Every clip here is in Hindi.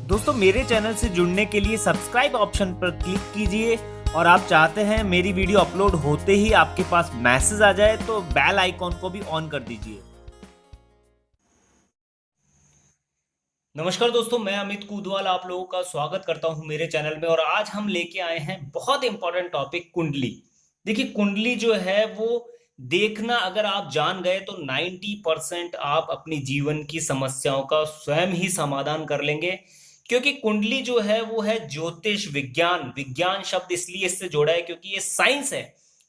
दोस्तों मेरे चैनल से जुड़ने के लिए सब्सक्राइब ऑप्शन पर क्लिक कीजिए और आप चाहते हैं मेरी वीडियो अपलोड होते ही आपके पास मैसेज आ जाए तो बेल आइकॉन को भी ऑन कर दीजिए। नमस्कार दोस्तों, मैं अमित कूदवाल आप लोगों का स्वागत करता हूं मेरे चैनल में। और आज हम लेके आए हैं बहुत इंपॉर्टेंट टॉपिक, कुंडली। देखिए, कुंडली जो है वो देखना अगर आप जान गए तो 90% आप अपनी जीवन की समस्याओं का स्वयं ही समाधान कर लेंगे। क्योंकि कुंडली जो है वो है ज्योतिष विज्ञान। विज्ञान शब्द इसलिए इससे जोड़ा है क्योंकि ये साइंस है।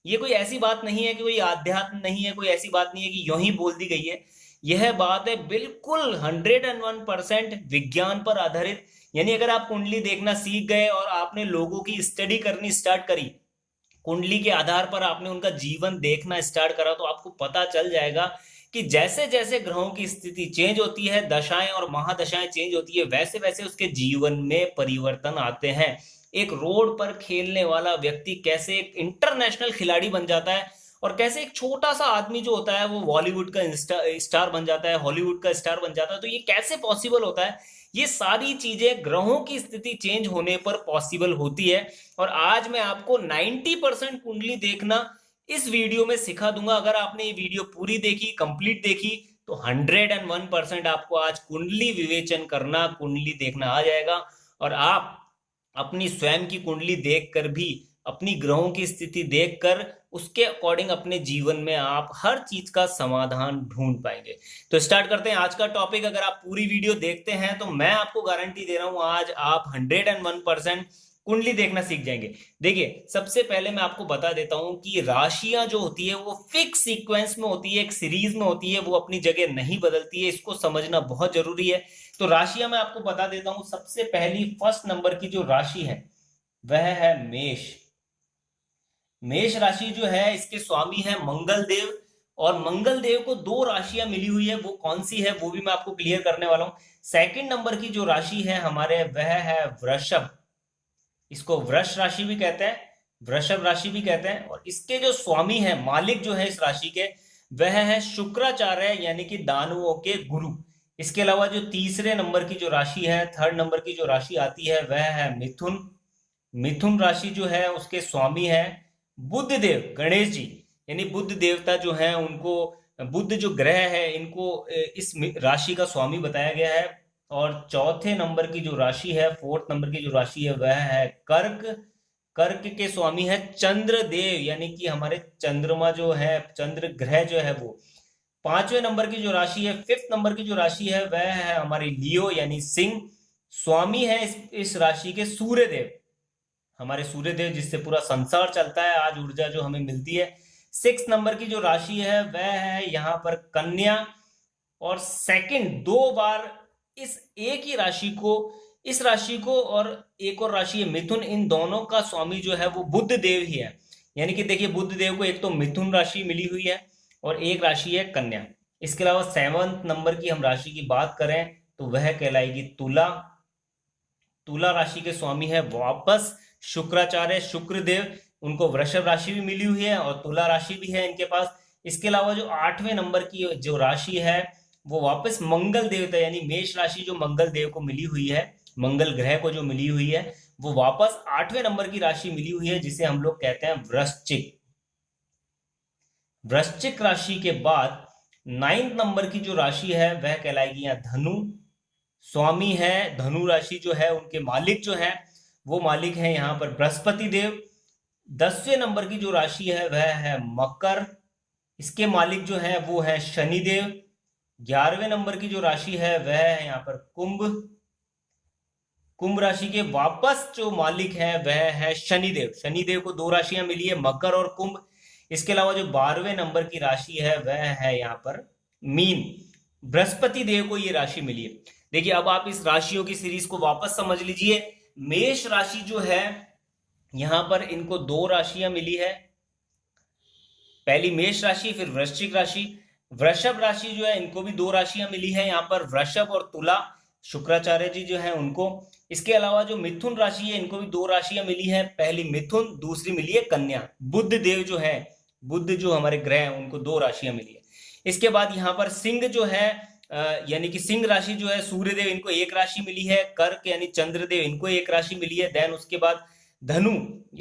ये कोई ऐसी बात नहीं है कि कोई आध्यात्म नहीं है, कोई ऐसी बात नहीं है कि यूं ही बोल दी गई है। यह बात है बिल्कुल 101% विज्ञान पर आधारित। यानी अगर आप कुंडली देखना सीख गए और आपने लोगों की स्टडी करनी स्टार्ट करी, कुंडली के आधार पर आपने उनका जीवन देखना स्टार्ट करा, तो आपको पता चल जाएगा कि जैसे जैसे ग्रहों की स्थिति चेंज होती है, दशाएं और महादशाएं चेंज होती है, वैसे वैसे उसके जीवन में परिवर्तन आते हैं। एक रोड पर खेलने वाला व्यक्ति कैसे एक इंटरनेशनल खिलाड़ी बन जाता है, और कैसे एक छोटा सा आदमी जो होता है वो बॉलीवुड का स्टार बन जाता है, हॉलीवुड का स्टार बन जाता है। तो ये कैसे पॉसिबल होता है? ये सारी चीजें ग्रहों की स्थिति चेंज होने पर पॉसिबल होती है। और आज मैं आपको 90% कुंडली देखना इस वीडियो में सिखा दूंगा। अगर आपने ये वीडियो पूरी देखी, कंप्लीट देखी, तो 101% आपको आज कुंडली विवेचन करना, कुंडली देखना आ जाएगा। और आप अपनी स्वयं की कुंडली देखकर भी, अपनी ग्रहों की स्थिति देखकर उसके अकॉर्डिंग अपने जीवन में आप हर चीज का समाधान ढूंढ पाएंगे। तो स्टार्ट करते हैं आज का टॉपिक। अगर आप पूरी वीडियो देखते हैं तो मैं आपको गारंटी दे रहा हूं आज आप 101% कुंडली देखना सीख जाएंगे। देखिए, सबसे पहले मैं आपको बता देता हूं कि राशियां जो होती है वो फिक्स सीक्वेंस में होती है, एक सीरीज में होती है, वो अपनी जगह नहीं बदलती है। इसको समझना बहुत जरूरी है। तो राशियां मैं आपको बता देता हूं। सबसे पहली फर्स्ट नंबर की जो राशि है वह है मेष। मेष राशि जो है इसके स्वामी है मंगल देव। और मंगल देव को दो राशियां मिली हुई है, वो कौन सी है वो भी मैं आपको क्लियर करने वाला हूं। सेकंड नंबर की जो राशि है हमारे, वह है वृषभ। इसको वृष राशि भी कहते हैं, वृषभ राशि भी कहते हैं। और इसके जो स्वामी है, मालिक जो है इस राशि के, वह है शुक्राचार्य, यानी कि दानवों के गुरु। इसके अलावा जो तीसरे नंबर की जो राशि है, थर्ड नंबर की जो राशि आती है, वह है मिथुन। मिथुन राशि जो है उसके स्वामी है बुध देव, गणेश जी। यानी बुध देवता जो है उनको, बुध जो ग्रह है इनको इस राशि का स्वामी बताया गया है। और चौथे नंबर की जो राशि है, फोर्थ नंबर की जो राशि है, वह है कर्क। कर्क के स्वामी है चंद्र देव, यानी कि हमारे चंद्रमा जो है, चंद्र ग्रह जो है वो। पांचवें नंबर की जो राशि है, फिफ्थ नंबर की जो राशि है, वह है हमारी लियो, यानी सिंह। स्वामी है इस राशि के सूर्य देव, हमारे सूर्य देव, जिससे पूरा संसार चलता है, आज ऊर्जा जो हमें मिलती है। सिक्स नंबर की जो राशि है वह है यहाँ पर कन्या। और सेकंड, दो बार इस एक ही राशि को, इस राशि को और एक और राशि है मिथुन, इन दोनों का स्वामी जो है वो बुध देव ही है। यानी कि देखिए, बुध देव को एक तो मिथुन राशि मिली हुई है और एक राशि है कन्या। इसके अलावा सेवंथ नंबर की हम राशि की बात करें तो वह कहलाएगी तुला। तुला राशि के स्वामी है वापस शुक्राचार्य, शुक्रदेव। उनको वृषभ राशि भी मिली हुई है और तुला राशि भी है इनके पास। इसके अलावा जो आठवें नंबर की जो राशि है वो वापस मंगल देवता, यानी मेष राशि जो मंगल देव को मिली हुई है, मंगल ग्रह को जो मिली हुई है, वो वापस आठवें नंबर की राशि मिली हुई है, जिसे हम लोग कहते हैं वृश्चिक। वृश्चिक राशि के बाद नाइन्थ नंबर की जो राशि है वह कहलाएगी यहाँ धनु। स्वामी है धनु राशि जो है, उनके मालिक जो है वो मालिक है यहाँ पर बृहस्पति देव। 10वें नंबर की जो राशि है वह है मकर। इसके मालिक जो है वो है शनिदेव। 11वें नंबर की जो राशि है वह है यहाँ पर कुंभ। कुंभ राशि के वापस जो मालिक है वह है शनिदेव। शनिदेव को दो राशियां मिली है, मकर और कुंभ। इसके अलावा जो 12वें नंबर की राशि है वह है यहाँ पर मीन। बृहस्पति देव को ये राशि मिली है। देखिए, अब आप इस राशियों की सीरीज को वापस समझ लीजिए। मेष राशि जो है यहां पर इनको दो राशियां मिली है, पहली मेष राशि, फिर वृश्चिक राशि। वृषभ राशि जो है इनको भी दो राशियां मिली है यहाँ पर, वृषभ और तुला, शुक्राचार्य जी जो है उनको। इसके अलावा जो मिथुन राशि है इनको भी दो राशियां मिली है, पहली मिथुन, दूसरी मिली है कन्या। बुध देव जो है, बुध जो हमारे ग्रह हैं, उनको दो राशियां मिली है। इसके बाद यहाँ पर सिंह जो है यानी कि सिंह राशि जो है सूर्यदेव इनको एक राशि मिली है, कर्क यानी चंद्रदेव इनको एक राशि मिली है। देन उसके बाद धनु,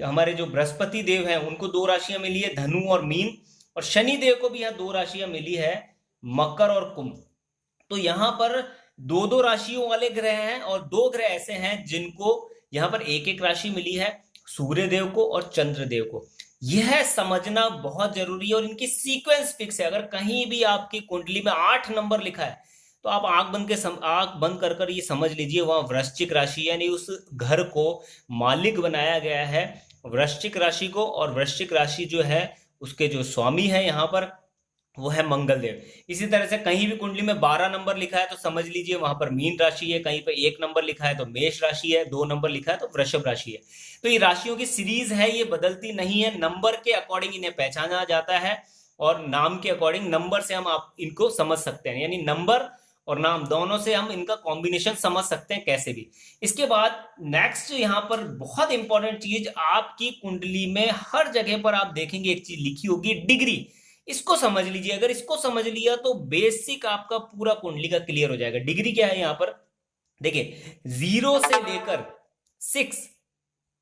हमारे जो बृहस्पति देव हैं उनको दो राशियां मिली है, धनु और मीन। और शनि देव को भी यहाँ दो राशियां मिली है, मकर और कुंभ। तो यहाँ पर दो दो राशियों वाले ग्रह हैं और दो ग्रह ऐसे हैं जिनको यहाँ पर एक एक राशि मिली है, सूर्य देव को और चंद्र देव को। यह समझना बहुत जरूरी है और इनकी सीक्वेंस फिक्स है। अगर कहीं भी आपकी कुंडली में 8 नंबर लिखा है तो आप आंख बंद कर कर ये समझ लीजिए वहां वृश्चिक राशि, यानी उस घर को मालिक बनाया गया है वृश्चिक राशि को। और वृश्चिक राशि जो है उसके जो स्वामी है यहाँ पर वो है मंगल देव। इसी तरह से कहीं भी कुंडली में 12 नंबर लिखा है तो समझ लीजिए वहां पर मीन राशि है, कहीं पे 1 नंबर लिखा है तो मेष राशि है, 2 नंबर लिखा है तो वृषभ राशि है। तो ये राशियों की सीरीज है, ये बदलती नहीं है, नंबर के अकॉर्डिंग इन्हें पहचाना जाता है और नाम के अकॉर्डिंग नंबर से हम आप इनको समझ सकते हैं, यानी नंबर और नाम दोनों से हम इनका कॉम्बिनेशन समझ सकते हैं कैसे भी। इसके बाद नेक्स्ट यहाँ पर बहुत इंपॉर्टेंट चीज, आपकी कुंडली में हर जगह पर आप देखेंगे एक चीज लिखी होगी, डिग्री। इसको समझ लीजिए, अगर इसको समझ लिया तो बेसिक आपका पूरा कुंडली का क्लियर हो जाएगा। डिग्री क्या है यहाँ पर, देखिए 0 से लेकर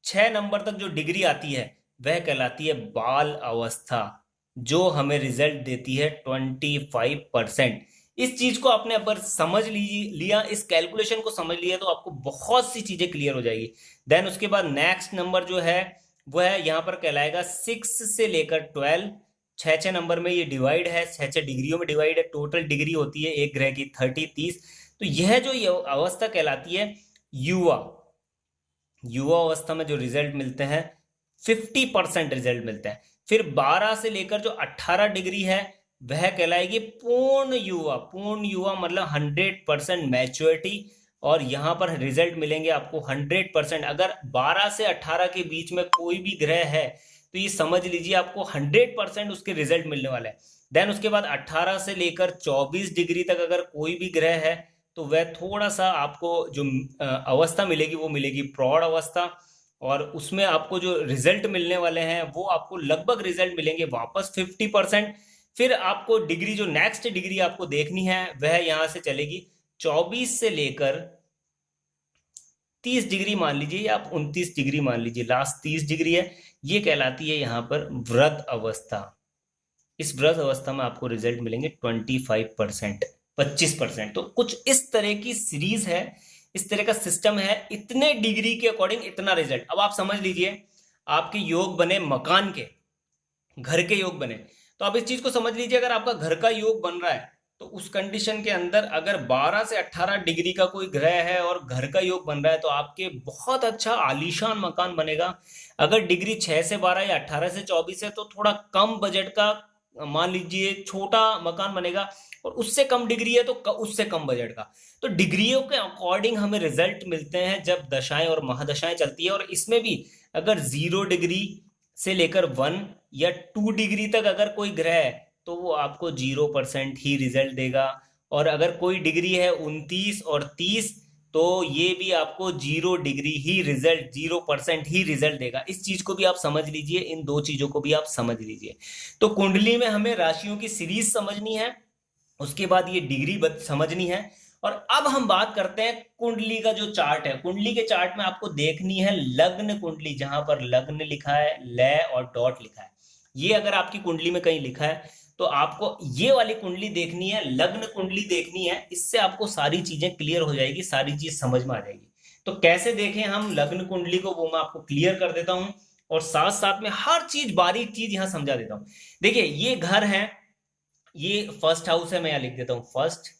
6 नंबर तक जो डिग्री आती है वह कहलाती है बाल अवस्था, जो हमें रिजल्ट देती है 25%। इस चीज को आपने अगर समझ लिया, इस कैलकुलेशन को समझ लिया तो आपको बहुत सी चीजें क्लियर हो जाएगी। देन उसके बाद नेक्स्ट नंबर जो है वो है यहाँ पर कहलाएगा 6 से लेकर 12। 6 नंबर में ये डिवाइड है, 6 डिग्रियों में डिवाइड है। टोटल डिग्री होती है एक ग्रह की 30। तो यह जो ये अवस्था कहलाती है युवा। युवा अवस्था में जो रिजल्ट मिलते हैं 50% रिजल्ट मिलते हैं। फिर 12 से लेकर जो 18 डिग्री है वह कहलाएगी पूर्ण युवा। पूर्ण युवा मतलब 100% मैच्योरिटी, और यहाँ पर रिजल्ट मिलेंगे आपको 100%। अगर 12 से 18 के बीच में कोई भी ग्रह है तो ये समझ लीजिए आपको 100% उसके रिजल्ट मिलने वाला है। देन उसके बाद 18 से लेकर 24 डिग्री तक अगर कोई भी ग्रह है तो वह थोड़ा सा आपको जो अवस्था मिलेगी वो मिलेगी प्रौढ़ अवस्था, और उसमें आपको जो रिजल्ट मिलने वाले हैं वो आपको लगभग रिजल्ट मिलेंगे वापस 50%। फिर आपको डिग्री, जो नेक्स्ट डिग्री आपको देखनी है वह यहां से चलेगी 24 से लेकर 30 डिग्री मान लीजिए, या आप 29 डिग्री मान लीजिए, लास्ट 30 डिग्री है, ये कहलाती है यहाँ पर वृद्ध अवस्था। इस वृद्ध अवस्था में आपको रिजल्ट मिलेंगे 25%। तो कुछ इस तरह की सीरीज है, इस तरह का सिस्टम है, इतने डिग्री के अकॉर्डिंग इतना रिजल्ट। अब आप समझ लीजिए आपके योग बने मकान के, घर के योग बने, तो आप इस चीज को समझ लीजिए अगर आपका घर का योग बन रहा है तो उस कंडीशन के अंदर अगर 12 से 18 डिग्री का कोई ग्रह है और घर का योग बन रहा है तो आपके बहुत अच्छा आलीशान मकान बनेगा। अगर डिग्री 6 से 12 या 18 से 24 है तो थोड़ा कम बजट का, मान लीजिए छोटा मकान बनेगा, और उससे कम डिग्री है तो उससे कम बजट का। तो डिग्रियों के अकॉर्डिंग हमें रिजल्ट मिलते हैं जब दशाएं और महादशाएं चलती है। और इसमें भी अगर 0 डिग्री से लेकर 1 या 2 डिग्री तक अगर कोई ग्रह है तो वो आपको 0% ही रिजल्ट देगा, और अगर कोई डिग्री है 29 और 30 तो ये भी आपको 0 डिग्री ही रिजल्ट, 0% ही रिजल्ट देगा। इस चीज को भी आप समझ लीजिए, इन दो चीजों को भी आप समझ लीजिए। तो कुंडली में हमें राशियों की सीरीज समझनी है, उसके बाद ये डिग्री समझनी है। और अब हम बात करते हैं कुंडली का जो चार्ट है। कुंडली के चार्ट में आपको देखनी है लग्न कुंडली, जहां पर लग्न लिखा है, लय और डॉट लिखा है। ये अगर आपकी कुंडली में कहीं लिखा है तो आपको ये वाली कुंडली देखनी है, लग्न कुंडली देखनी है। इससे आपको सारी चीजें क्लियर हो जाएगी, सारी चीज समझ में आ जाएगी। तो कैसे देखें हम लग्न कुंडली को, वो मैं आपको क्लियर कर देता हूं, और साथ साथ में हर चीज, बारीक चीज यहां समझा देता हूं। देखिए ये घर है, ये फर्स्ट हाउस है, मैं यहां लिख देता हूं फर्स्ट,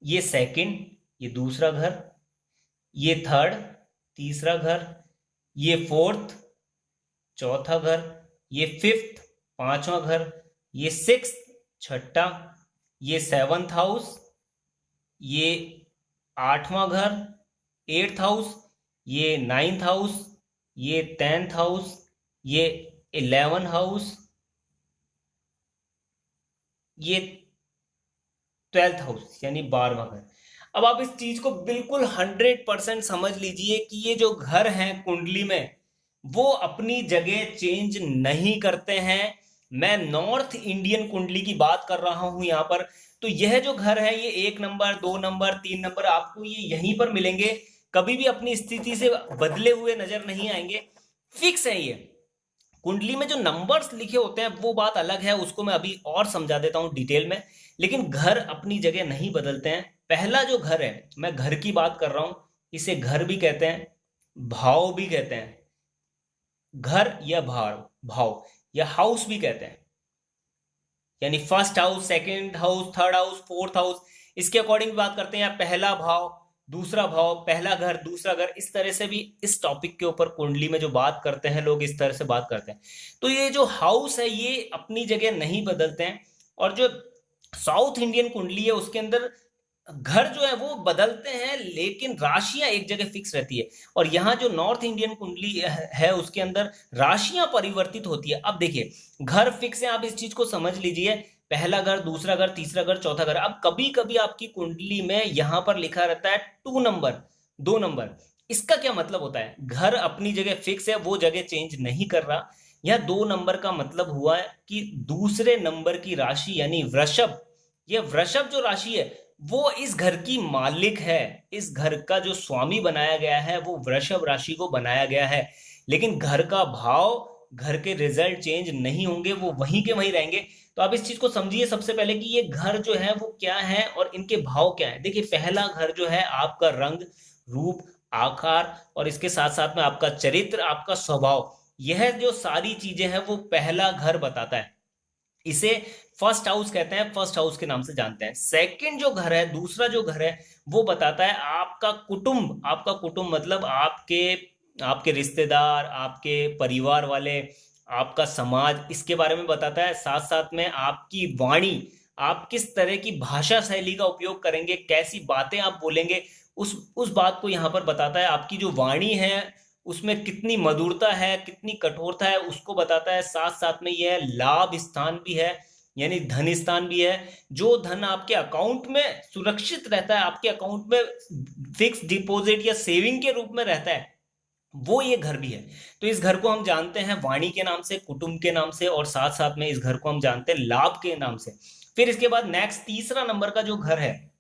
ये सेकंड, ये दूसरा घर, ये थर्ड, तीसरा घर, ये फोर्थ, चौथा घर, ये फिफ्थ, पांचवा घर, ये सिक्स, छठा, ये 7th हाउस, ये 8वां घर, 8th हाउस, ये 9th हाउस, ये 10th हाउस, ये 11th हाउस, ये 12th हाउस यानी 12वां घर। अब आप इस चीज को बिल्कुल 100% समझ लीजिए कि ये जो घर हैं कुंडली में वो अपनी जगह चेंज नहीं करते हैं। मैं नॉर्थ इंडियन कुंडली की बात कर रहा हूं यहां पर। तो यह जो घर है ये 1 नंबर, 2 नंबर, 3 नंबर आपको ये यहीं पर मिलेंगे, कभी भी अपनी स्थिति से बदले हुए नजर नहीं आएंगे, फिक्स है ये। कुंडली में जो नंबर्स लिखे होते हैं वो बात अलग है, उसको मैं अभी और समझा देता हूं डिटेल में, लेकिन घर अपनी जगह नहीं बदलते हैं। पहला जो घर है, मैं घर की बात कर रहा हूं, इसे घर भी कहते हैं, भाव भी कहते हैं, घर या भाव भाव या हाउस भी कहते हैं, यानी first house, second house, third house, fourth house, इसके अकॉर्डिंग बात करते हैं, या पहला भाव, दूसरा भाव, पहला घर, दूसरा घर, इस तरह से भी इस टॉपिक के ऊपर कुंडली में जो बात करते हैं लोग इस तरह से बात करते हैं। तो ये जो हाउस है ये अपनी जगह नहीं बदलते हैं, और जो साउथ इंडियन कुंडली है उसके अंदर घर जो है वो बदलते हैं, लेकिन राशियां एक जगह फिक्स रहती है। और यहाँ जो नॉर्थ इंडियन कुंडली है उसके अंदर राशियां परिवर्तित होती है। अब देखिए घर फिक्स है, आप इस चीज को समझ लीजिए, पहला घर, दूसरा घर, तीसरा घर, चौथा घर। अब कभी कभी आपकी कुंडली में यहां पर लिखा रहता है 2 नंबर, 2 नंबर, इसका क्या मतलब होता है? घर अपनी जगह फिक्स है, वो जगह चेंज नहीं कर रहा। यह 2 नंबर का मतलब हुआ है कि दूसरे नंबर की राशि यानी वृषभ, यह वृषभ जो राशि है वो इस घर की मालिक है, इस घर का जो स्वामी बनाया गया है वो वृषभ राशि को बनाया गया है। लेकिन घर का भाव, घर के रिजल्ट चेंज नहीं होंगे, वो वहीं के वहीं रहेंगे। तो आप इस चीज को समझिए सबसे पहले कि ये घर जो है वो क्या है और इनके भाव क्या है। देखिए पहला घर जो है आपका रंग, रूप, आकार, और इसके साथ साथ में आपका चरित्र, आपका स्वभाव, यह जो सारी चीजें हैं वो पहला घर बताता है। इसे फर्स्ट हाउस कहते हैं, फर्स्ट हाउस के नाम से जानते हैं। सेकंड जो घर है, दूसरा जो घर है, वो बताता है आपका कुटुंब। आपका कुटुंब मतलब आपके आपके रिश्तेदार, आपके परिवार वाले, आपका समाज, इसके बारे में बताता है। साथ साथ में आपकी वाणी, आप किस तरह की भाषा शैली का उपयोग करेंगे, कैसी बातें आप बोलेंगे, उस बात को यहाँ पर बताता है। आपकी जो वाणी है उसमें कितनी मधुरता है, कितनी कठोरता है, उसको बताता है। साथ साथ में यह लाभ स्थान भी है, यानी धन स्थान भी है। जो धन आपके अकाउंट में सुरक्षित रहता है, आपके अकाउंट में फिक्स डिपॉजिट या सेविंग के रूप में रहता है, वो ये घर भी है। तो इस घर को हम जानते हैं वाणी के नाम से, कुटुंब के नाम से, और साथ साथ में इस घर को हम जानते हैं लाभ के नाम से। फिर इसके बाद नेक्स्ट तीसरा नंबर का जो घर है,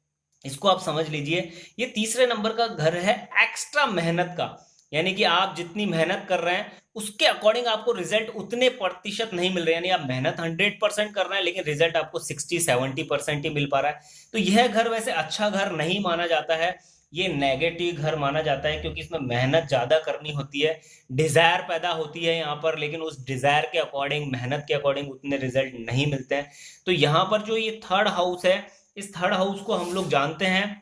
इसको आप समझ लीजिए, ये तीसरे नंबर का घर है एक्स्ट्रा मेहनत का। यानी कि आप जितनी मेहनत कर रहे हैं उसके अकॉर्डिंग आपको रिजल्ट उतने प्रतिशत नहीं मिल रहे, यानी आप मेहनत 100% कर रहे हैं लेकिन रिजल्ट आपको 60-70% ही मिल पा रहा है। तो यह घर वैसे अच्छा घर नहीं माना जाता है, ये नेगेटिव घर माना जाता है, क्योंकि इसमें मेहनत ज्यादा करनी होती है, डिजायर पैदा होती है यहाँ पर, लेकिन उस डिजायर के अकॉर्डिंग, मेहनत के अकॉर्डिंग उतने रिजल्ट नहीं मिलते हैं। तो यहाँ पर जो ये थर्ड हाउस है, इस थर्ड हाउस को हम लोग जानते हैं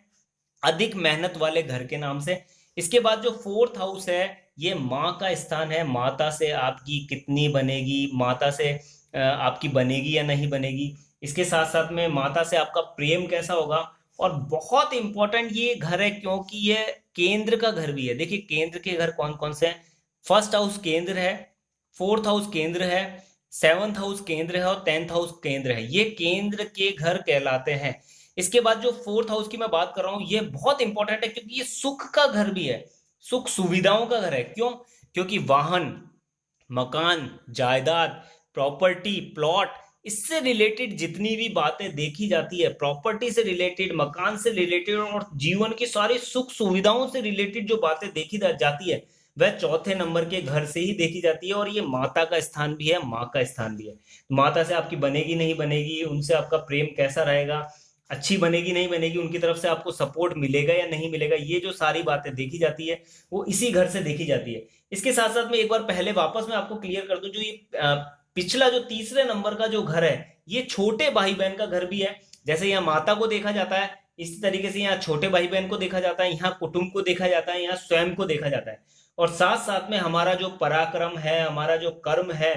अधिक मेहनत वाले घर के नाम से। इसके बाद जो फोर्थ हाउस है, ये माँ का स्थान है। माता से आपकी कितनी बनेगी, माता से आपकी बनेगी या नहीं बनेगी, इसके साथ साथ में माता से आपका प्रेम कैसा होगा। और बहुत इंपॉर्टेंट ये घर है क्योंकि ये केंद्र का घर भी है। देखिए केंद्र के घर कौन कौन से हैं? फर्स्ट हाउस केंद्र है, फोर्थ हाउस केंद्र है, सेवंथ हाउस केंद्र है, और 10th हाउस केंद्र है। ये केंद्र के घर कहलाते हैं। इसके बाद जो फोर्थ हाउस की मैं बात कर रहा हूं, ये बहुत इंपॉर्टेंट है क्योंकि ये सुख का घर भी है, सुख सुविधाओं का घर है। क्यों? क्योंकि वाहन, मकान, जायदाद, प्रॉपर्टी, प्लॉट, इससे रिलेटेड जितनी भी बातें देखी जाती है, प्रॉपर्टी से रिलेटेड, मकान से रिलेटेड, और जीवन की सारी सुख सुविधाओं से रिलेटेड जो बातें देखी जाती है, वह चौथे नंबर के घर से ही देखी जाती है। और ये माता का स्थान भी है, माँ का स्थान भी है। माता से आपकी बनेगी नहीं बनेगी, उनसे आपका प्रेम कैसा रहेगा, अच्छी बनेगी नहीं बनेगी, उनकी तरफ से आपको सपोर्ट मिलेगा या नहीं मिलेगा, ये जो सारी बातें देखी जाती है वो इसी घर से देखी जाती है। इसके साथ साथ में एक बार पहले वापस मैं आपको क्लियर कर दूं, जो ये पिछला जो तीसरे नंबर का जो घर है, ये छोटे भाई बहन का घर भी है। जैसे यहाँ माता को देखा जाता है, इसी तरीके से यहाँ छोटे भाई बहन को देखा जाता है, यहाँ कुटुंब को देखा जाता है, यहाँ स्वयं को देखा जाता है। और साथ साथ में हमारा जो पराक्रम है, हमारा जो कर्म है,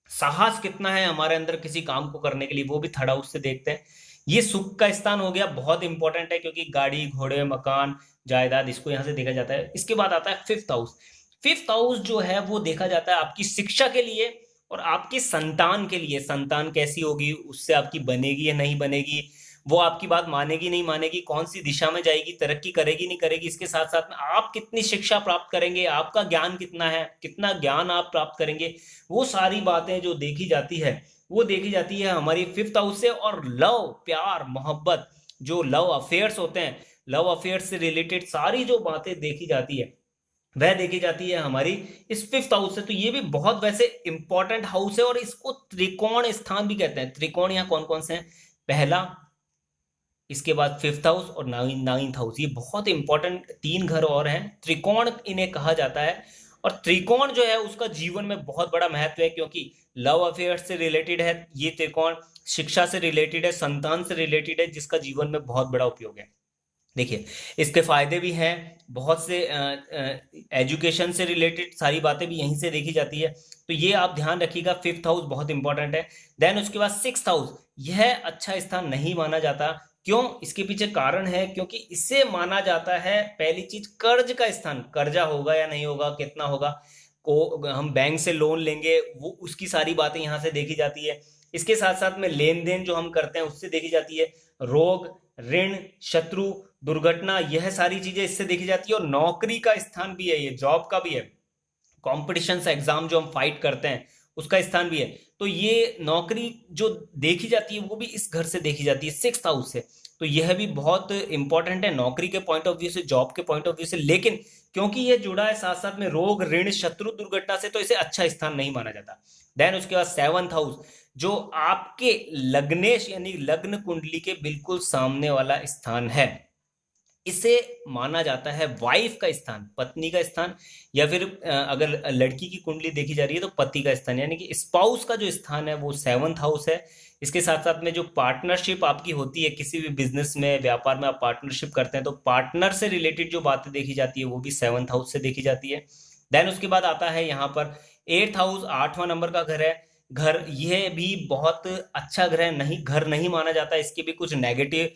साहस कितना है हमारे अंदर किसी काम को करने के लिए, वो भी थर्ड हाउस से देखते हैं। ये सुख का स्थान हो गया, बहुत इंपॉर्टेंट है क्योंकि गाड़ी, घोड़े, मकान, जायदाद, इसको यहाँ से देखा जाता है। इसके बाद आता है फिफ्थ हाउस। फिफ्थ हाउस जो है वो देखा जाता है आपकी शिक्षा के लिए और आपके संतान के लिए। संतान कैसी होगी, उससे आपकी बनेगी या नहीं बनेगी, वो आपकी बात मानेगी नहीं मानेगी, कौन सी दिशा में जाएगी, तरक्की करेगी नहीं करेगी, इसके साथ साथ में आप कितनी शिक्षा प्राप्त करेंगे, आपका ज्ञान कितना है, कितना ज्ञान आप प्राप्त करेंगे, वो सारी बातें जो देखी जाती है वो देखी जाती है हमारी फिफ्थ हाउस से। और लव, प्यार, मोहब्बत, जो लव अफेयर्स होते हैं, लव अफेयर्स से रिलेटेड सारी जो बातें देखी जाती है वह देखी जाती है हमारी इस फिफ्थ हाउस से। तो ये भी बहुत वैसे इंपॉर्टेंट हाउस है और इसको त्रिकोण स्थान भी कहते हैं। त्रिकोण यहाँ कौन कौन से हैं? पहला, इसके बाद फिफ्थ हाउस और नाइन्थ हाउस, ये बहुत इंपॉर्टेंट तीन घर और हैं, त्रिकोण इन्हें कहा जाता है। और त्रिकोण जो है उसका जीवन में बहुत बड़ा महत्व है, क्योंकि लव अफेयर से रिलेटेड है ये त्रिकोण, शिक्षा से रिलेटेड है, संतान से रिलेटेड है, जिसका जीवन में बहुत बड़ा उपयोग है। देखिए, इसके फायदे भी हैं बहुत से, एजुकेशन से रिलेटेड सारी बातें भी यहीं से देखी जाती है। तो ये आप ध्यान रखिएगा, फिफ्थ हाउस बहुत इंपॉर्टेंट है। देन उसके बाद सिक्स्थ हाउस, यह अच्छा स्थान नहीं माना जाता। क्यों? इसके पीछे कारण है, क्योंकि इसे माना जाता है पहली चीज कर्ज का स्थान। कर्जा होगा या नहीं होगा, कितना होगा, को हम बैंक से लोन लेंगे, वो उसकी सारी बातें यहाँ से देखी जाती है। इसके साथ साथ में लेन देन जो हम करते हैं उससे देखी जाती है। रोग, ऋण, शत्रु, दुर्घटना, यह सारी चीजें इससे देखी जाती है। और नौकरी का स्थान भी है, ये जॉब का भी है, कॉम्पिटिशन एग्जाम जो हम फाइट करते हैं उसका स्थान भी है। तो ये नौकरी जो देखी जाती है वो भी इस घर से देखी जाती है, सिक्स्थ हाउस से। तो यह भी बहुत इंपॉर्टेंट है नौकरी के पॉइंट ऑफ व्यू से, जॉब के पॉइंट ऑफ व्यू से। लेकिन क्योंकि ये जुड़ा है साथ साथ में रोग, ऋण, शत्रु, दुर्घटना से, तो इसे अच्छा स्थान नहीं माना जाता। देन उसके बाद सेवंथ हाउस, जो आपके लग्नेश यानी लग्न कुंडली के बिल्कुल सामने वाला स्थान है, इसे माना जाता है वाइफ का स्थान, पत्नी का स्थान, या फिर अगर लड़की की कुंडली देखी जा रही है तो पति का स्थान, यानी कि स्पाउस का जो स्थान है वो सेवंथ हाउस है। इसके साथ साथ में जो पार्टनरशिप आपकी होती है किसी भी बिजनेस में, व्यापार में आप पार्टनरशिप करते हैं, तो पार्टनर से रिलेटेड जो बातें देखी जाती है वो भी सेवंथ हाउस से देखी जाती है। देन उसके बाद आता है यहाँ पर एट्थ हाउस, आठवां नंबर का घर है। घर यह भी बहुत अच्छा ग्रह नहीं, घर नहीं माना जाता, इसके भी कुछ नेगेटिव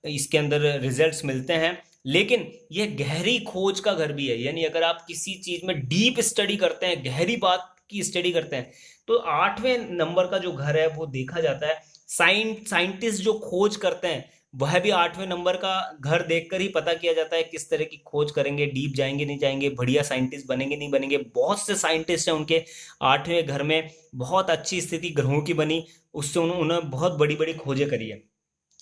इसके अंदर रिजल्ट्स मिलते हैं। लेकिन यह गहरी खोज का घर भी है, यानी अगर आप किसी चीज में डीप स्टडी करते हैं, गहरी बात की स्टडी करते हैं, तो आठवें नंबर का जो घर है वो देखा जाता है। साइंटिस्ट जो खोज करते हैं वह भी आठवें नंबर का घर देखकर ही पता किया जाता है किस तरह की खोज करेंगे, डीप जाएंगे नहीं जाएंगे, बढ़िया साइंटिस्ट बनेंगे नहीं बनेंगे। बहुत से साइंटिस्ट हैं उनके आठवें घर में, बहुत अच्छी स्थिति ग्रहों की बनी, उससे उन्होंने बहुत बड़ी बड़ी खोजें करी है।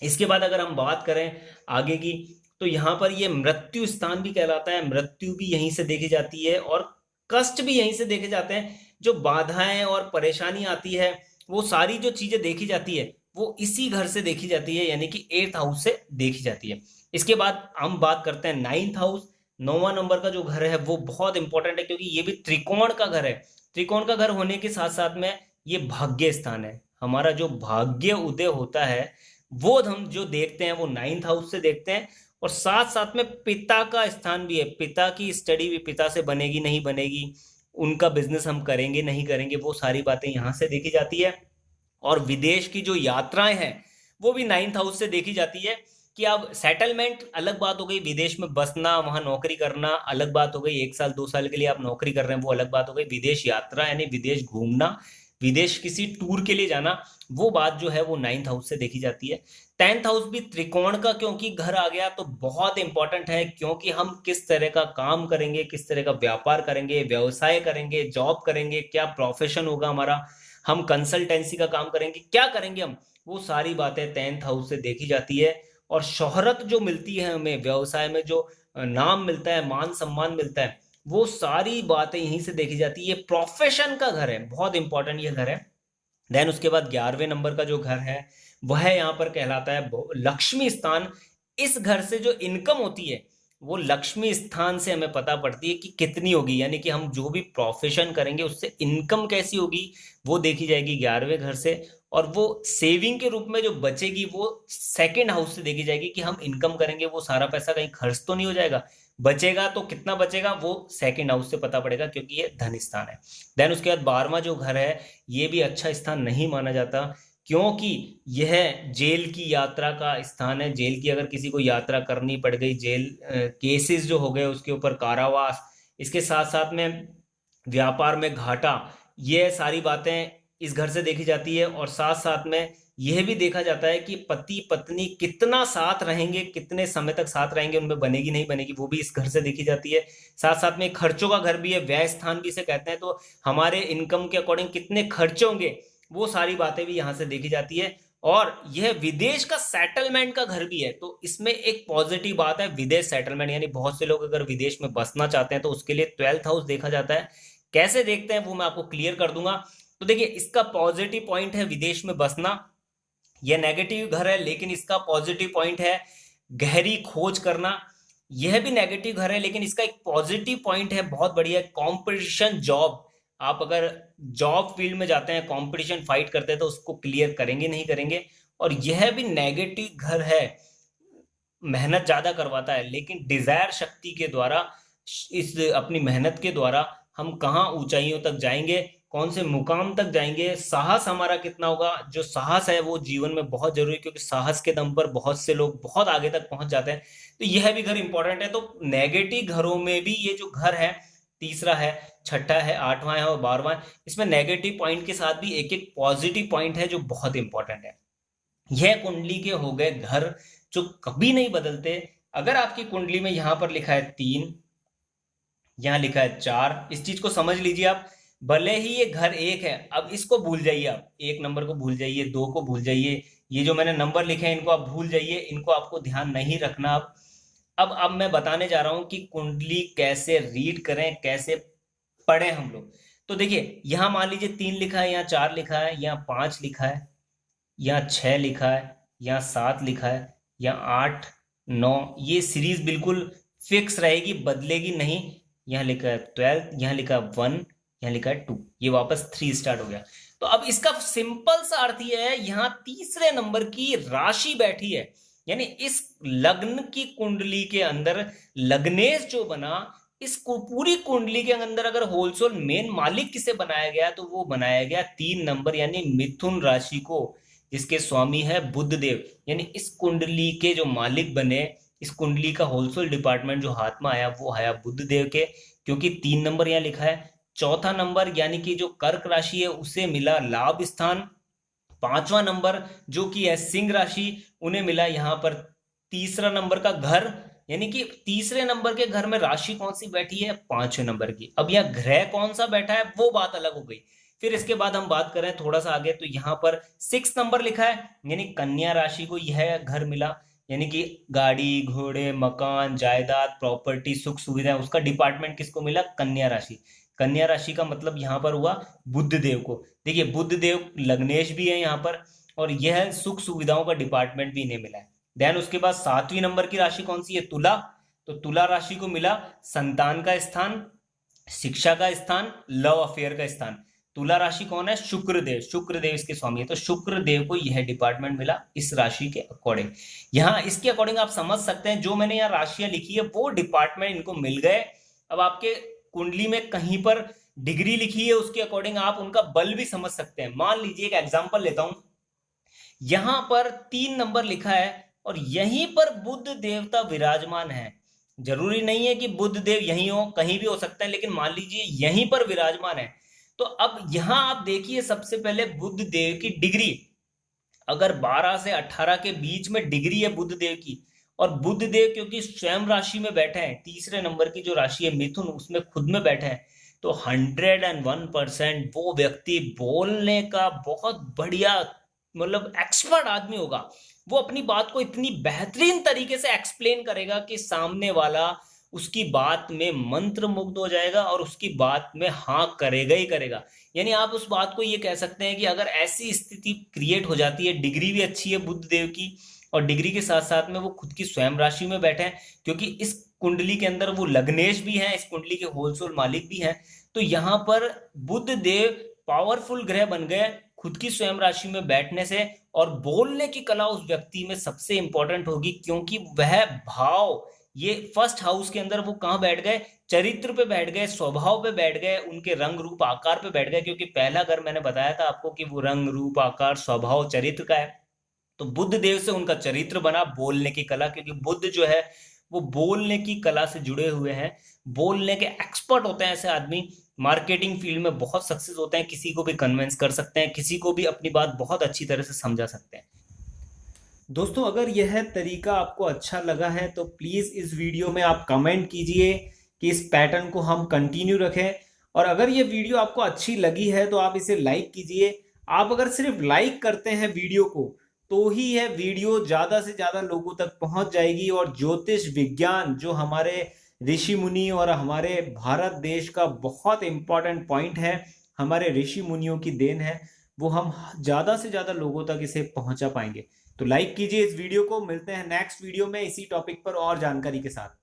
इसके बाद अगर हम बात करें आगे की, तो यहाँ पर ये मृत्यु स्थान भी कहलाता है, मृत्यु भी यहीं से देखी जाती है और कष्ट भी यहीं से देखे जाते हैं। जो बाधाएं और परेशानी आती है वो सारी जो चीजें देखी जाती है वो इसी घर से देखी जाती है, यानी कि एट्थ हाउस से देखी जाती है। इसके बाद हम बात करते हैं नाइन्थ हाउस, नौवां नंबर का जो घर है वो बहुत इंपॉर्टेंट है, क्योंकि ये भी त्रिकोण का घर है। त्रिकोण का घर होने के साथ साथ में ये भाग्य स्थान है, हमारा जो भाग्य उदय होता है वो हम जो देखते हैं वो नाइन्थ हाउस से देखते हैं। और साथ साथ में पिता का स्थान भी है, पिता की स्टडी भी, पिता से बनेगी नहीं बनेगी, उनका बिजनेस हम करेंगे नहीं करेंगे, वो सारी बातें यहाँ से देखी जाती है। और विदेश की जो यात्राएं हैं वो भी नाइन्थ हाउस से देखी जाती है। कि अब सेटलमेंट अलग बात हो गई, विदेश में बसना, वहां नौकरी करना अलग बात हो गई, 1 साल 2 साल के लिए आप नौकरी कर रहे हैं वो अलग बात हो गई। विदेश यात्रा यानी विदेश घूमना, विदेश किसी टूर के लिए जाना, वो बात जो है वो नाइन्थ हाउस से देखी जाती है। टेंथ हाउस भी त्रिकोण का क्योंकि घर आ गया तो बहुत इंपॉर्टेंट है, क्योंकि हम किस तरह का काम करेंगे, किस तरह का व्यापार करेंगे, व्यवसाय करेंगे, जॉब करेंगे, क्या प्रोफेशन होगा हमारा, हम कंसल्टेंसी का काम करेंगे, क्या करेंगे हम, वो सारी बातें टेंथ हाउस से देखी जाती है। और शोहरत जो मिलती है हमें, व्यवसाय में जो नाम मिलता है, मान सम्मान मिलता है, वो सारी बातें यहीं से देखी जाती है। ये प्रोफेशन का घर है, बहुत इंपॉर्टेंट ये घर है। देन उसके बाद 11वें नंबर का जो घर है वह यहाँ पर कहलाता है लक्ष्मी स्थान। इस घर से जो इनकम होती है वो लक्ष्मी स्थान से हमें पता पड़ती है कि कितनी होगी, यानी कि हम जो भी प्रोफेशन करेंगे उससे इनकम कैसी होगी वो देखी जाएगी 11वें घर से। और वो सेविंग के रूप में जो बचेगी वो सेकंड हाउस से देखी जाएगी, कि हम इनकम करेंगे वो सारा पैसा कहीं खर्च तो नहीं हो जाएगा, बचेगा तो कितना बचेगा वो सेकंड हाउस से पता पड़ेगा, क्योंकि ये धन स्थान है। देन उसके बाद 12वां जो घर है ये भी अच्छा स्थान नहीं माना जाता, क्योंकि यह जेल की यात्रा का स्थान है। जेल की अगर किसी को यात्रा करनी पड़ गई, जेल केसेस जो हो गए उसके ऊपर कारावास, इसके साथ साथ में व्यापार में घाटा, ये सारी बातें इस घर से देखी जाती है। और साथ साथ में यह भी देखा जाता है कि पति पत्नी कितना साथ रहेंगे, कितने समय तक साथ रहेंगे, उनमें बनेगी नहीं बनेगी, वो भी इस घर से देखी जाती है। साथ साथ में खर्चों का घर भी है, व्यय स्थान भी इसे कहते हैं, तो हमारे इनकम के अकॉर्डिंग कितने खर्चे होंगे वो सारी बातें भी यहाँ से देखी जाती है। और यह विदेश का सेटलमेंट का घर भी है, तो इसमें एक पॉजिटिव बात है विदेश सेटलमेंट, यानी बहुत से लोग अगर विदेश में बसना चाहते हैं तो उसके लिए 12th हाउस देखा जाता है। कैसे देखते हैं वो मैं आपको क्लियर कर दूंगा। तो देखिए, इसका पॉजिटिव पॉइंट है विदेश में बसना, यह नेगेटिव घर है लेकिन इसका पॉजिटिव पॉइंट है गहरी खोज करना। यह भी नेगेटिव घर है लेकिन इसका एक पॉजिटिव पॉइंट है बहुत बढ़िया, कंपटीशन जॉब। आप अगर जॉब फील्ड में जाते हैं, कंपटीशन फाइट करते हैं, तो उसको क्लियर करेंगे नहीं करेंगे। और यह भी नेगेटिव घर है, मेहनत ज्यादा करवाता है, लेकिन डिजायर शक्ति के द्वारा, इस अपनी मेहनत के द्वारा हम कहाँ ऊंचाइयों तक जाएंगे, कौन से मुकाम तक जाएंगे, साहस हमारा कितना होगा। जो साहस है वो जीवन में बहुत जरूरी है, क्योंकि साहस के दम पर बहुत से लोग बहुत आगे तक पहुंच जाते हैं। तो यह भी घर इंपॉर्टेंट है। तो नेगेटिव घरों में भी ये जो घर है, तीसरा है, छठा है, आठवां है और 12वां है, इसमें नेगेटिव पॉइंट के साथ भी एक एक पॉजिटिव पॉइंट है जो बहुत इंपॉर्टेंट है। यह कुंडली के हो गए घर जो कभी नहीं बदलते। अगर आपकी कुंडली में यहां पर लिखा है 3, यहां लिखा है 4, इस चीज को समझ लीजिए आप। भले ही ये घर एक है, अब इसको भूल जाइए, आप 1 नंबर को भूल जाइए, 2 को भूल जाइए, ये जो मैंने नंबर लिखे हैं इनको आप भूल जाइए, इनको आपको ध्यान नहीं रखना। अब मैं बताने जा रहा हूं कि कुंडली कैसे रीड करें, कैसे पढ़ें हम लोग। तो देखिए, यहां मान लीजिए 3 लिखा है, यहाँ 4 लिखा है, यहाँ 5 लिखा है, यहाँ 6 लिखा है, यहाँ 7 लिखा है, यहाँ 8, 9, ये सीरीज बिल्कुल फिक्स रहेगी, बदलेगी नहीं। यहाँ लिखा है 12, यहाँ लिखा है 1, यहाँ लिखा है 2, ये वापस 3 स्टार्ट हो गया। तो अब इसका सिंपल सा अर्थ ये है, यहाँ तीसरे नंबर की राशि बैठी है, यानी इस लग्न की कुंडली के अंदर लग्नेश जो बना, इस पूरी कुंडली के अंदर अगर होलसेल मेन मालिक किसे बनाया गया, तो वो बनाया गया 3 नंबर यानी मिथुन राशि को, जिसके स्वामी है बुध देव। यानी इस कुंडली के जो मालिक बने, इस कुंडली का होलसेल डिपार्टमेंट जो हाथ में आया वो आया बुध देव के, क्योंकि 3 नंबर यहाँ लिखा है। चौथा नंबर यानी कि जो कर्क राशि है उसे मिला लाभ स्थान। 5वां नंबर जो कि है सिंह राशि, उन्हें मिला यहाँ पर तीसरा नंबर का घर, यानी कि तीसरे नंबर के घर में राशि कौन सी बैठी है, 5वें नंबर की। अब यह ग्रह कौन सा बैठा है वो बात अलग हो गई। फिर इसके बाद हम बात करें थोड़ा सा आगे, तो यहाँ पर 6 नंबर लिखा है, यानी कन्या राशि को यह घर मिला, यानी कि गाड़ी घोड़े मकान जायदाद प्रॉपर्टी सुख सुविधा, उसका डिपार्टमेंट किसको मिला, कन्या राशि। कन्या राशि का मतलब यहाँ पर हुआ बुध देव को। देखिए, बुध देव लग्नेश भी है यहाँ पर, और यह सुख सुविधाओं का डिपार्टमेंट भी इन्हें मिला है। देन उसके बाद 7वीं नंबर की राशि कौन सी है, तुला। तो तुला राशि को मिला संतान का स्थान, शिक्षा का स्थान, लव अफेयर का स्थान। तुला राशि कौन है, शुक्रदेव, शुक्रदेव इसके स्वामी है, तो शुक्रदेव को यह डिपार्टमेंट मिला इस राशि के अकॉर्डिंग। यहाँ इसके अकॉर्डिंग आप समझ सकते हैं, जो मैंने यहाँ राशियां लिखी है वो डिपार्टमेंट इनको मिल गए। अब आपके कुंडली में कहीं पर डिग्री लिखी है, उसके अकॉर्डिंग आप उनका बल भी समझ सकते हैं। मान लीजिए एक एग्जांपल लेता हूं, यहां पर 3 नंबर लिखा है और यहीं पर बुध देवता विराजमान है। जरूरी नहीं है कि बुध देव यहीं हो, कहीं भी हो सकता है, लेकिन मान लीजिए यहीं पर विराजमान है। तो अब यहां आप देखिए, सबसे पहले बुध देव की डिग्री, अगर 12 से 18 के बीच में डिग्री है बुध देव की, और बुध देव क्योंकि स्वयं राशि में बैठे हैं, तीसरे नंबर की जो राशि है मिथुन, उसमें खुद में बैठे हैं, तो 101% वो व्यक्ति बोलने का बहुत बढ़िया, मतलब एक्सपर्ट आदमी होगा। वो अपनी बात को इतनी बेहतरीन तरीके से एक्सप्लेन करेगा कि सामने वाला उसकी बात में मंत्र मुग्ध हो जाएगा और उसकी बात में हाँ करेगा ही करेगा। यानी आप उस बात को ये कह सकते हैं कि अगर ऐसी स्थिति क्रिएट हो जाती है, डिग्री भी अच्छी है बुध देव की, और डिग्री के साथ साथ में वो खुद की स्वयं राशि में बैठे हैं, क्योंकि इस कुंडली के अंदर वो लग्नेश भी हैं, इस कुंडली के होलसेल मालिक भी हैं। तो यहाँ पर बुध देव पावरफुल ग्रह बन गए खुद की स्वयं राशि में बैठने से। और बोलने की कला उस व्यक्ति में सबसे इंपॉर्टेंट होगी, क्योंकि वह भाव, ये फर्स्ट हाउस के अंदर वो कहाँ बैठ गए, चरित्र पे बैठ गए, स्वभाव पे बैठ गए, उनके रंग रूप आकार पे बैठ गए। क्योंकि पहला घर मैंने बताया था आपको कि वो रंग रूप आकार स्वभाव चरित्र का है। तो बुध देव से उनका चरित्र बना, बोलने की कला, क्योंकि बुध जो है वो बोलने की कला से जुड़े हुए हैं, बोलने के एक्सपर्ट होते हैं ऐसे आदमी। मार्केटिंग फील्ड में बहुत सक्सेस होते हैं, किसी को भी कन्विंस कर सकते हैं, किसी को भी अपनी बात बहुत अच्छी तरह से समझा सकते हैं। दोस्तों, अगर यह तरीका आपको अच्छा लगा है तो प्लीज़ इस वीडियो में आप कमेंट कीजिए कि इस पैटर्न को हम कंटिन्यू रखें। और अगर ये वीडियो आपको अच्छी लगी है तो आप इसे लाइक कीजिए। आप अगर सिर्फ लाइक करते हैं वीडियो को तो ही यह वीडियो ज़्यादा से ज़्यादा लोगों तक पहुंच जाएगी, और ज्योतिष विज्ञान जो हमारे ऋषि मुनि और हमारे भारत देश का बहुत इंपॉर्टेंट पॉइंट है, हमारे ऋषि मुनियों की देन है, वो हम ज़्यादा से ज़्यादा लोगों तक इसे पहुंचा पाएंगे। तो लाइक कीजिए इस वीडियो को। मिलते हैं नेक्स्ट वीडियो में इसी टॉपिक पर और जानकारी के साथ।